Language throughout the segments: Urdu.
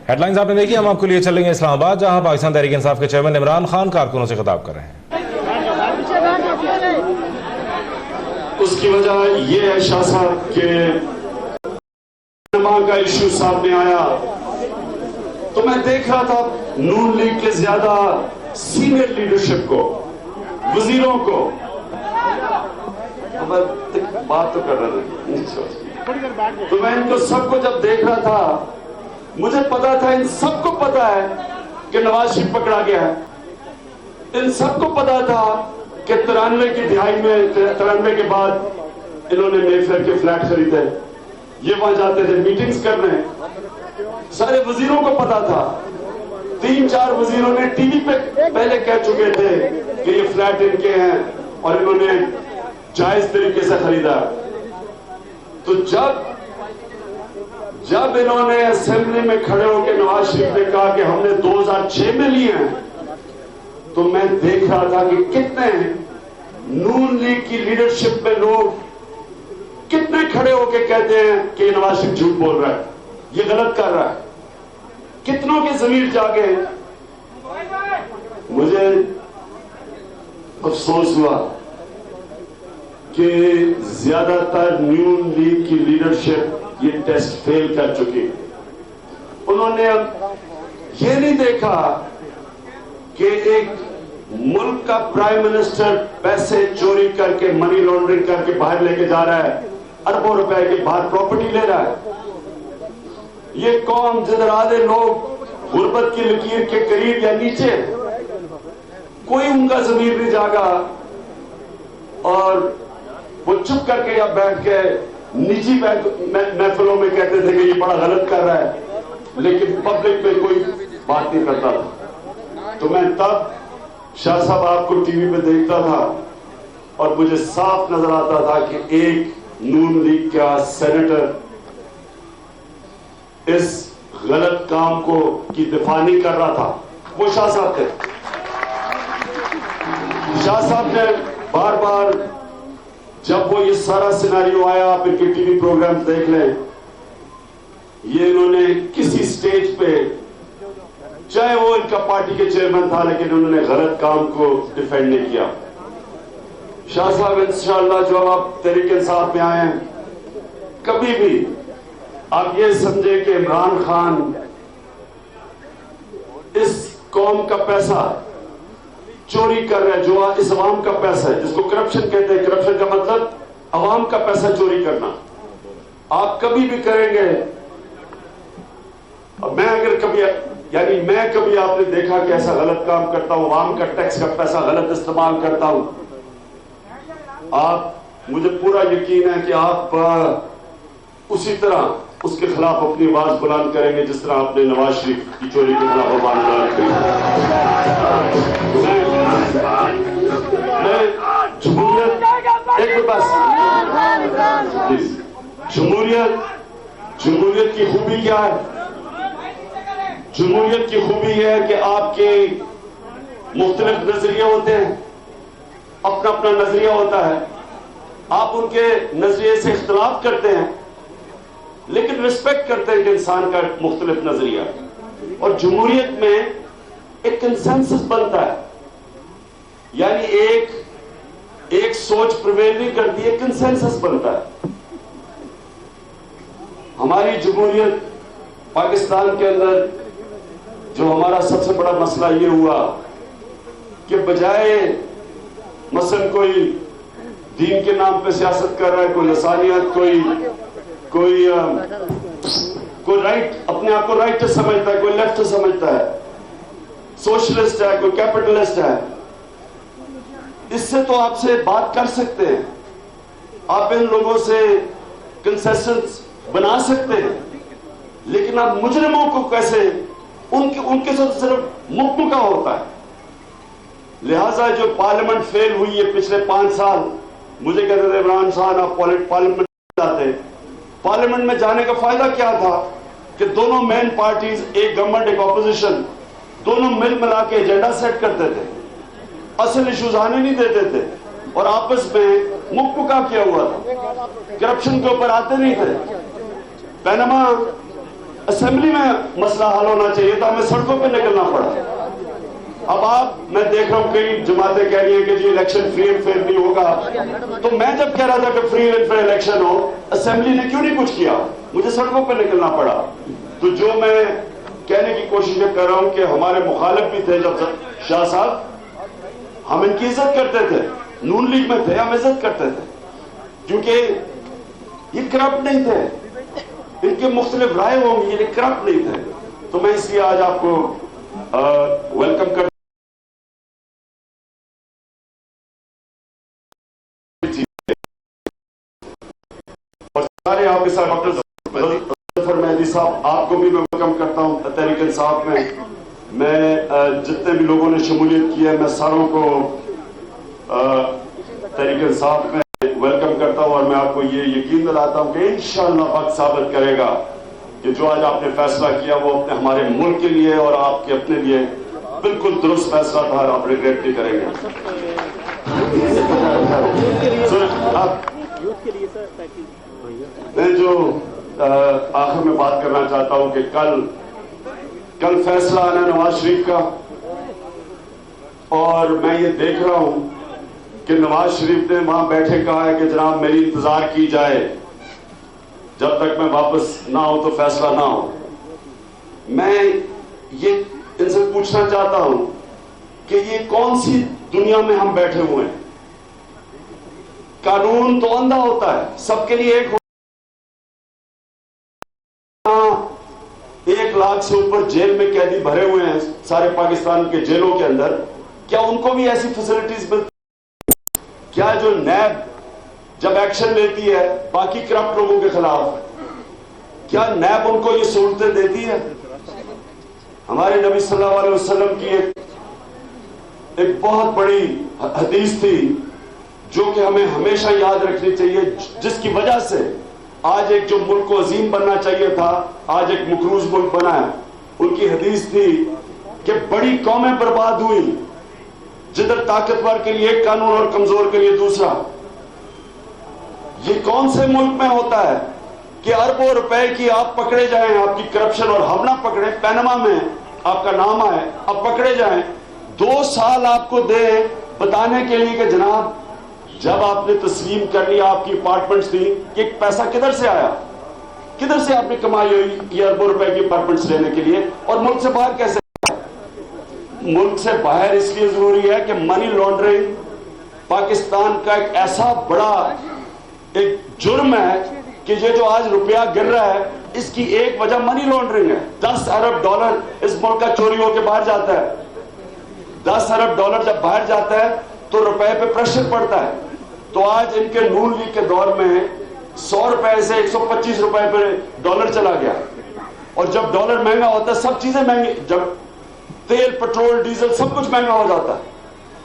ہیڈ لائنز آپ نے دیکھی، ہم آپ کے لیے چلیں گے اسلام آباد، جہاں پاکستان تحریک انصاف کے چیئرمین عمران خان کارکنوں سے خطاب کر رہے ہیں۔ اس کی وجہ یہ ہے شاہ صاحب کہ کا ایشو سامنے آیا تو میں دیکھ رہا تھا نون لیگ کے زیادہ سینئر لیڈرشپ کو، وزیروں کو، بات تو کر رہا تھا، تو میں ان کو سب کو جب دیکھ رہا تھا مجھے پتا تھا ان سب کو پتا ہے کہ نواز شریف پکڑا گیا ہے، ان سب کو پتا تھا کہ 93 کی دہائی میں 93 کے بعد انہوں نے مے فیئر کے فلیٹ خریدے، یہ وہاں جاتے تھے میٹنگز کرنے، سارے وزیروں کو پتا تھا، 3-4 وزیروں نے ٹی وی پہ پہلے کہہ چکے تھے کہ یہ فلیٹ ان کے ہیں اور انہوں نے جائز طریقے سے خریدا۔ تو جب انہوں نے اسمبلی میں کھڑے ہو کے نواز شریف نے کہا کہ ہم نے 2006 میں لیے ہیں، تو میں دیکھ رہا تھا کہ کتنے نون لیگ کی لیڈرشپ میں لوگ کتنے کھڑے ہو کے کہتے ہیں کہ یہ نواز شریف جھوٹ بول رہا ہے، یہ غلط کر رہا ہے، کتنوں کے ضمیر جاگے۔ مجھے افسوس ہوا کہ زیادہ تر نون لیگ کی لیڈرشپ یہ ٹیسٹ فیل کر چکی، انہوں نے اب یہ نہیں دیکھا کہ ایک ملک کا پرائم منسٹر پیسے چوری کر کے منی لانڈرنگ کر کے باہر لے کے جا رہا ہے، اربوں روپے کے باہر پراپرٹی لے رہا ہے، یہ قوم جدھر آدھے لوگ غربت کی لکیر کے قریب یا نیچے، کوئی ان کا ضمیر نہیں جاگا اور وہ چپ کر کے یا بیٹھ کے نجی محفلوں میں کہتے تھے کہ یہ بڑا غلط کر رہا ہے، لیکن پبلک میں کوئی بات نہیں کرتا تھا۔ تو میں تب شاہ صاحب آپ کو ٹی وی پہ دیکھتا تھا اور مجھے صاف نظر آتا تھا کہ ایک نون لیگ کا سینیٹر اس غلط کام کی دفاع نہیں کر رہا تھا، وہ شاہ صاحب تھے۔ شاہ صاحب نے بار بار جب وہ یہ سارا سیناریو آیا، آپ ان کے ٹی وی پروگرام دیکھ لیں، یہ انہوں نے کسی سٹیج پہ، چاہے وہ ان کا پارٹی کے چیئرمین تھا، لیکن انہوں نے غلط کام کو ڈیفینڈ نہیں کیا۔ شاہ صاحب انشاءاللہ جو آپ تحریک انصاف میں آئے ہیں، کبھی بھی آپ یہ سمجھے کہ عمران خان اس قوم کا پیسہ چوری کر رہا ہے، جو اس عوام کا پیسہ ہے، جس کو کرپشن کہتے ہیں، کرپشن کا مطلب عوام کا پیسہ چوری کرنا، آپ کبھی بھی کریں گے۔ میں اگر کبھی آپ نے دیکھا کہ ایسا غلط کام کرتا ہوں، عوام کا ٹیکس کا پیسہ غلط استعمال کرتا ہوں، مجھے پورا یقین ہے کہ آپ اسی طرح اس کے خلاف اپنی آواز بلند کریں گے جس طرح آپ نے نواز شریف کی چوری کے خلاف آواز بلند کی۔ جمہوریت کی خوبی کیا ہے؟ جمہوریت کی خوبی یہ ہے کہ آپ کے مختلف نظریے ہوتے ہیں، اپنا اپنا نظریہ ہوتا ہے، آپ ان کے نظریے سے اختلاف کرتے ہیں لیکن رسپیکٹ کرتے ہیں کہ انسان کا مختلف نظریہ، اور جمہوریت میں ایک کنسنسس بنتا ہے، یعنی ایک سوچ پرویل نہیں کرتی ہے، کنسنسس بنتا ہے۔ ہماری جمہوریت پاکستان کے اندر جو ہمارا سب سے بڑا مسئلہ یہ ہوا کہ بجائے مثلا کوئی دین کے نام پہ سیاست کر رہا ہے، کوئی لسانیت، کوئی رائٹ، اپنے آپ کو رائٹ سمجھتا ہے، کوئی لیفٹ سمجھتا ہے، سوشلسٹ ہے، کوئی کیپٹلسٹ ہے، اس سے تو آپ سے بات کر سکتے ہیں، آپ ان لوگوں سے کنسیشنز بنا سکتے ہیں، لیکن آپ مجرموں کو کیسے، ان کے ساتھ صرف مکمل کا ہوتا ہے۔ لہٰذا جو پارلیمنٹ فیل ہوئی ہے پچھلے 5 سال، مجھے کہتے تھے عمران خان آپ پارلیمنٹ جاتے، پارلیمنٹ میں جانے کا فائدہ کیا تھا کہ دونوں مین پارٹیز، ایک گورنمنٹ ایک اپوزیشن، دونوں مل ملا کے ایجنڈا سیٹ کرتے تھے، اصل ایشوز آنے نہیں دیتے تھے، اور آپس میں مکمل کیا ہوا تھا، کرپشن کے اوپر آتے نہیں تھے۔ پینما اسمبلی میں مسئلہ حل ہونا چاہیے تھا، ہمیں سڑکوں پہ نکلنا پڑا۔ اب میں دیکھ رہا ہوں کئی جماعتیں کہہ رہی ہیں کہ جی الیکشن فری اینڈ فیئر نہیں ہوگا، تو میں جب کہہ رہا تھا کہ فری اینڈ فیئر الیکشن ہو، اسمبلی نے کیوں نہیں کچھ کیا؟ مجھے سڑکوں پہ نکلنا پڑا۔ تو جو میں کہنے کی کوشش کر رہا ہوں کہ ہمارے مخالف بھی تھے جب شاہ صاحب، ہم ان کی عزت کرتے تھے، نون لیگ میں تھے، ہم عزت کرتے تھے، کیونکہ یہ کرپٹ نہیں تھے، ان کے مختلف رائے ہوں گی، یہ کرپٹ نہیں تھے۔ تو میں اس لیے آج آپ کو ویلکم کرتا اور سارے آپ کے ساتھ ڈاکٹر مہدی صاحب، آپ کو بھی میں ویلکم کرتا ہوں تحریک انصاف میں۔ میں جتنے بھی لوگوں نے شمولیت کی ہے، میں ساروں کو تحریک انصاف میں ویلکم کرتا ہوں، اور میں آپ کو یہ یقین دلاتا ہوں کہ انشاءاللہ وقت ثابت کرے گا کہ جو آج آپ نے فیصلہ کیا وہ اپنے ہمارے ملک کے لیے اور آپ کے اپنے لیے بالکل درست فیصلہ تھا، آپ ریگریٹ نہیں کریں گے۔ میں جو آخر میں بات کرنا چاہتا ہوں کہ کل فیصلہ آنا نواز شریف کا، اور میں یہ دیکھ رہا ہوں کہ نواز شریف نے وہاں بیٹھے کہا ہے کہ جناب میری انتظار کی جائے، جب تک میں واپس نہ ہوں تو فیصلہ نہ ہو۔ میں یہ ان سے پوچھنا چاہتا ہوں کہ یہ کون سی دنیا میں ہم بیٹھے ہوئے ہیں؟ قانون تو اندھا ہوتا ہے، سب کے لیے ایک 1 لاکھ سے اوپر جیل میں قیدی بھرے ہوئے ہیں سارے پاکستان کے جیلوں کے اندر، کیا ان کو بھی ایسی فیسلٹیز ملتی؟ کیا جو نیب جب ایکشن لیتی ہے باقی کرپٹ لوگوں کے خلاف، کیا نیب ان کو یہ سہولتیں دیتی ہے؟ ہمارے نبی صلی اللہ علیہ وسلم کی ایک بہت بڑی حدیث تھی جو کہ ہمیں ہمیشہ یاد رکھنی چاہیے، جس کی وجہ سے آج ایک جو ملک کو عظیم بننا چاہیے تھا آج ایک مقروض ملک بنا ہے۔ ان کی حدیث تھی کہ بڑی قومیں برباد ہوئی جدھر طاقتور کے لیے ایک قانون اور کمزور کے لیے دوسرا۔ یہ کون سے ملک میں ہوتا ہے کہ اربوں روپے کی آپ پکڑے جائیں، آپ کی کرپشن، اور ہم نہ پکڑے، پینما میں آپ کا نام آئے، آپ پکڑے جائیں، 2 سال آپ کو دے بتانے کے لیے کہ جناب جب آپ نے تسلیم کر لیا آپ کی اپارٹمنٹس تھی، کہ پیسہ کدھر سے آیا، کدھر سے آپ نے کمائی ہوئی یہ اربوں روپے کی اپارٹمنٹس لینے کے لیے، اور ملک سے باہر کیسے؟ ملک سے باہر اس لیے ضروری ہے کہ منی لانڈرنگ پاکستان کا ایک ایسا بڑا ایک جرم ہے کہ یہ جو آج روپیہ گر رہا ہے اس کی ایک وجہ منی لانڈرنگ ہے۔ 10 ارب ڈالر اس ملک کا چوری ہو کے باہر جاتا ہے۔ 10 ارب ڈالر جب باہر جاتا ہے تو روپے پہ پریشر پڑتا ہے۔ تو آج ان کے نون لیگ کے دور میں 100 روپے سے 125 روپے پہ ڈالر چلا گیا، اور جب ڈالر مہنگا ہوتا ہے سب چیزیں مہنگی، جب تیل، پٹرول، ڈیزل سب کچھ مہنگا ہو جاتا ہے،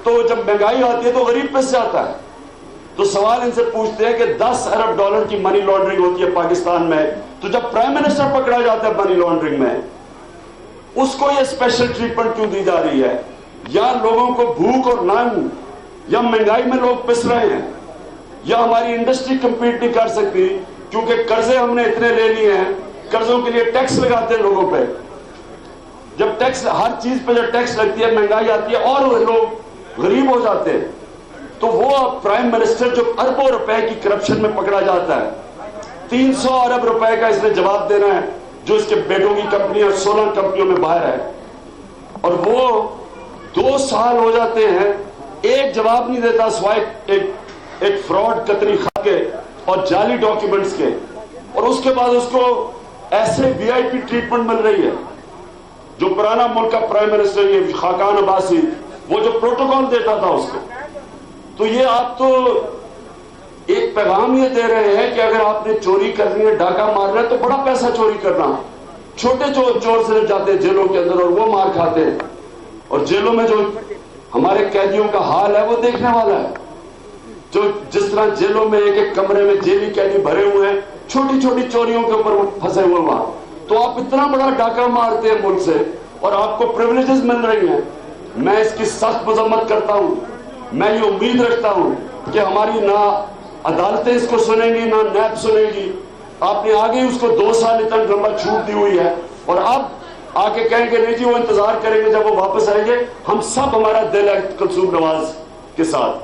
تو جب مہنگائی آتی ہے تو غریب پہ سے آتا ہے۔ تو سوال ان سے پوچھتے ہیں کہ 10 ارب ڈالر کی منی لانڈرنگ ہوتی ہے پاکستان میں، تو جب پرائم منسٹر پکڑا جاتا ہے منی لانڈرنگ میں، اس کو یہ اسپیشل ٹریٹمنٹ کیوں دی جا رہی ہے؟ یا لوگوں کو بھوک اور نان، یا مہنگائی میں لوگ پس رہے ہیں، یا ہماری انڈسٹری کمپیٹ نہیں کر سکتی کیونکہ قرضے ہم نے اتنے لے لیے ہیں، قرضوں کے لیے ٹیکس لگاتے ہیں لوگوں پہ، جب ٹیکس ہر چیز پہ جب ٹیکس لگتی ہے مہنگائی آتی ہے اور لوگ غریب ہو جاتے ہیں۔ تو وہ پرائم منسٹر جو اربوں روپے کی کرپشن میں پکڑا جاتا ہے، 300 ارب روپے کا اس نے جواب دینا ہے جو اس کے بیٹوں کی کمپنیاں 16 کمپنیوں میں باہر ہے، اور وہ 2 سال ہو جاتے ہیں ایک جواب نہیں دیتا سوائے ایک فراڈ قطری خط کے اور جعلی ڈاکیومنٹس کے، اور اس کے بعد اس کو ایسے VIP ٹریٹمنٹ مل رہی ہے۔ جو پرانا ملک کا پرائم منسٹر یہ خاقان عباسی، وہ جو پروٹوکول دیتا تھا اس کو، تو یہ آپ تو ایک پیغام یہ دے رہے ہیں کہ اگر آپ نے چوری کرنی ہے، ڈاکہ مارنا ہے تو بڑا پیسہ چوری کرنا، چھوٹے چور صرف جاتے ہیں جیلوں کے اندر اور وہ مار کھاتے ہیں، اور جیلوں میں جو ہمارے قیدیوں کا حال ہے وہ دیکھنے والا ہے، جو جس طرح جیلوں میں ایک کمرے میں جیلی قیدی بھرے ہوئے ہیں چھوٹی چھوٹی چوریوں کے اوپر پھنسے ہوئے وہاں، تو آپ اتنا بڑا ڈاکہ مارتے ہیں ملک سے اور آپ کو پریولیجز مل رہی ہیں۔ میں اس کی سخت مذمت کرتا ہوں۔ میں یہ امید رکھتا ہوں کہ ہماری نہ عدالتیں اس کو سنیں گی، نہ نیب سنے گی، آپ نے آگے اس کو 2 سال اتنا لمبا چھوٹ دی ہوئی ہے، اور اب آ کے کہیں گے نہیں جی وہ انتظار کریں گے جب وہ واپس آئیں گے. ہم سب، ہمارا دل ہے کلثوم نواز کے ساتھ.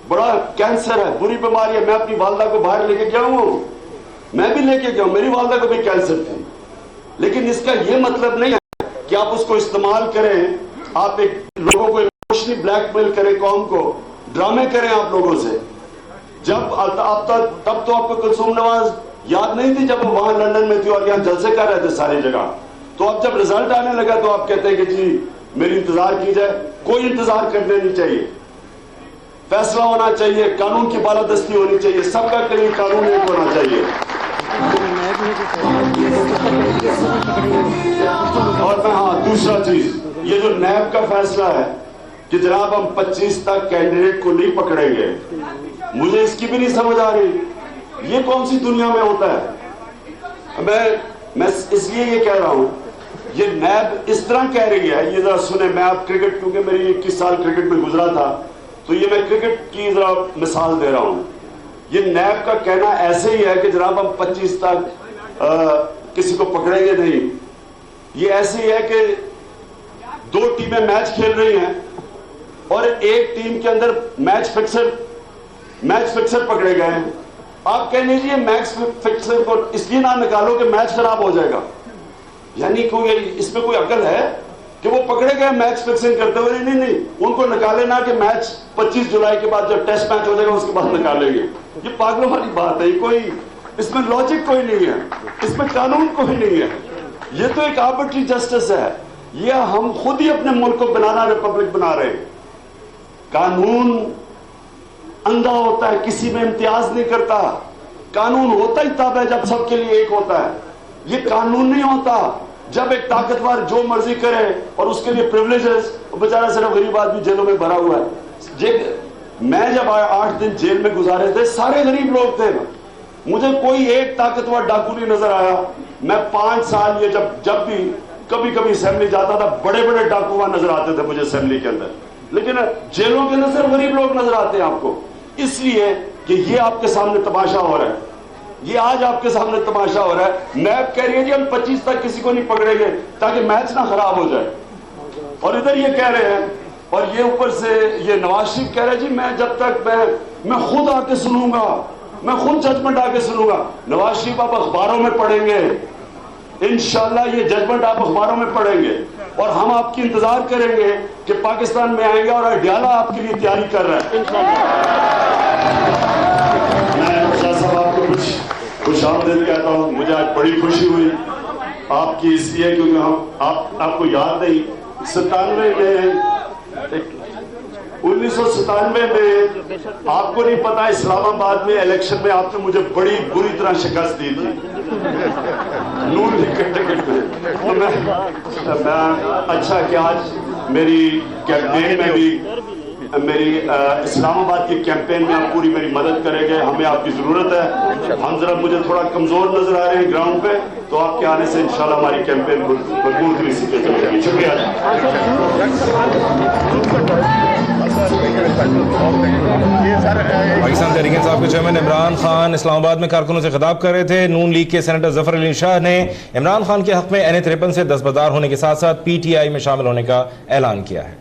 بڑا کینسر ہے، بری بیماری ہے. میں اپنی والدہ کو باہر لے کے گیا ہوں، میں بھی لے کے گیا ہوں، میری والدہ کو بھی کینسر تھی. لیکن اس کا یہ مطلب نہیں ہے کہ آپ اس کو استعمال کریں، آپ ایک لوگوں کو ایموشنلی بلیک میل کریں، قوم کو ڈرامے کریں آپ لوگوں سے. جب تب تو آپ کو کلثوم نواز یاد نہیں تھی جب وہ وہاں لندن میں تھی اور یہاں جلسے کر رہے تھے ساری جگہ. تو اب جب رزلٹ آنے لگا تو آپ کہتے ہیں کہ جی میری انتظار کی جائے. کوئی انتظار کرنے نہیں چاہیے، فیصلہ ہونا چاہیے، قانون کی بالادستی ہونی چاہیے، سب کا کہیں قانون ایک ہونا چاہیے. اور میں دوسرا چیز، یہ جو نیب کا فیصلہ ہے کہ جناب ہم 25 تک کینڈیڈیٹ کو نہیں پکڑیں گے، مجھے اس کی بھی نہیں سمجھ آ رہی. یہ کون سی دنیا میں ہوتا ہے؟ میں اس لیے یہ کہہ رہا ہوں، یہ نیب اس طرح کہہ رہی ہے. یہ ذرا سنیں، میں آپ کرکٹ، کیونکہ میری 21 سال کرکٹ میں گزرا تھا تو یہ میں کرکٹ کی ذرا مثال دے رہا ہوں. یہ نیب کا کہنا ایسے ہی ہے کہ جناب ہم 25 تک کسی کو پکڑیں گے نہیں. یہ ایسے ہی ہے کہ 2 ٹیمیں میچ کھیل رہی ہیں اور ایک ٹیم کے اندر میچ فکسر پکڑے گئے ہیں. آپ کہہ لیجیے میچ فکسر کو اس لیے نہ نکالو کہ میچ خراب ہو جائے گا. یعنی اس میں کوئی عقل ہے کہ وہ پکڑے گئے میچ فکسنگ کرتے ہوئے؟ نہیں، ان کو نکالے نہ کہ میچ 25 جولائی کے بعد جب ٹیسٹ میچ ہو جائے گا اس کے بعد نکالیں گے. یہ پاگلوں والی بات ہے. کوئی اس میں لاجک کوئی نہیں ہے، اس میں قانون کوئی نہیں ہے. یہ تو ایک آربٹری جسٹس ہے. یہ ہم خود ہی اپنے ملک کو بنانا ریپبلک بنا رہے ہیں. قانون اندھا ہوتا ہے، کسی میں امتیاز نہیں کرتا. قانون ہوتا ہی تب ہے جب سب کے لیے ایک ہوتا ہے. یہ قانون نہیں ہوتا جب ایک طاقتور جو مرضی کرے اور اس کے لیے پریولیجز. بیچارہ صرف غریب آدمی جیلوں میں بھرا ہوا ہے. میں جب 8 دن جیل میں گزارے تھے سارے غریب لوگ تھے. مجھے کوئی ایک طاقتور ڈاکو نہیں نظر آیا. میں 5 سال یہ جب بھی کبھی اسمبلی جاتا تھا بڑے بڑے ڈاکو وہاں نظر آتے تھے مجھے اسمبلی کے اندر. لیکن جیلوں کے اندر صرف غریب لوگ نظر آتے ہیں آپ کو، اس لیے کہ یہ آپ کے سامنے تماشا ہو رہا ہے. یہ آج آپ کے سامنے تماشا ہو رہا ہے. نیب کہہ رہی ہے جی ہم 25 تک کسی کو نہیں پکڑیں گے تاکہ میچ نہ خراب ہو جائے. اور ادھر یہ کہہ رہے ہیں، اور یہ اوپر سے یہ نواز شریف کہہ رہے ہیں جی میں جب تک میں خود آ کے سنوں گا، میں خود ججمنٹ آ کے سنوں گا. نواز شریف آپ اخباروں میں پڑھیں گے، انشاءاللہ یہ ججمنٹ آپ اخباروں میں پڑھیں گے اور ہم آپ کی انتظار کریں گے کہ پاکستان میں آئیں گے اور اڈیالہ آپ کے لیے تیاری کر رہا ہے. میں شاہ صاحب آپ کو خوش آمدید کہتا ہوں. مجھے آج بڑی خوشی ہوئی آپ کی اس لیے کیونکہ آپ کو یاد نہیں 1997 میں آپ کو نہیں پتا اسلام آباد میں الیکشن میں آپ نے مجھے بڑی بری طرح شکست دی تھی نون لیگ کے ٹکٹ پہ. تو میں اچھا کہ آج میری کیمپین میں بھی میری اسلام آباد کی کیمپین میں آپ پوری میری مدد کریں گے. ہمیں آپ کی ضرورت ہے. ہم ذرا مجھے تھوڑا کمزور نظر آ رہے ہیں گراؤنڈ پہ، تو آپ کے آنے سے انشاءاللہ ہماری کیمپین مضبوط بھی سیکھے چلے گی. شکریہ. پاکستان تحریک انصاف کے چیئرمین عمران خان اسلام آباد میں کارکنوں سے خطاب کر رہے تھے. نون لیگ کے سینیٹر ظفر علی شاہ نے عمران خان کے حق میں این اے 53 سے دستبردار ہونے کے ساتھ ساتھ پی ٹی آئی میں شامل ہونے کا اعلان کیا ہے.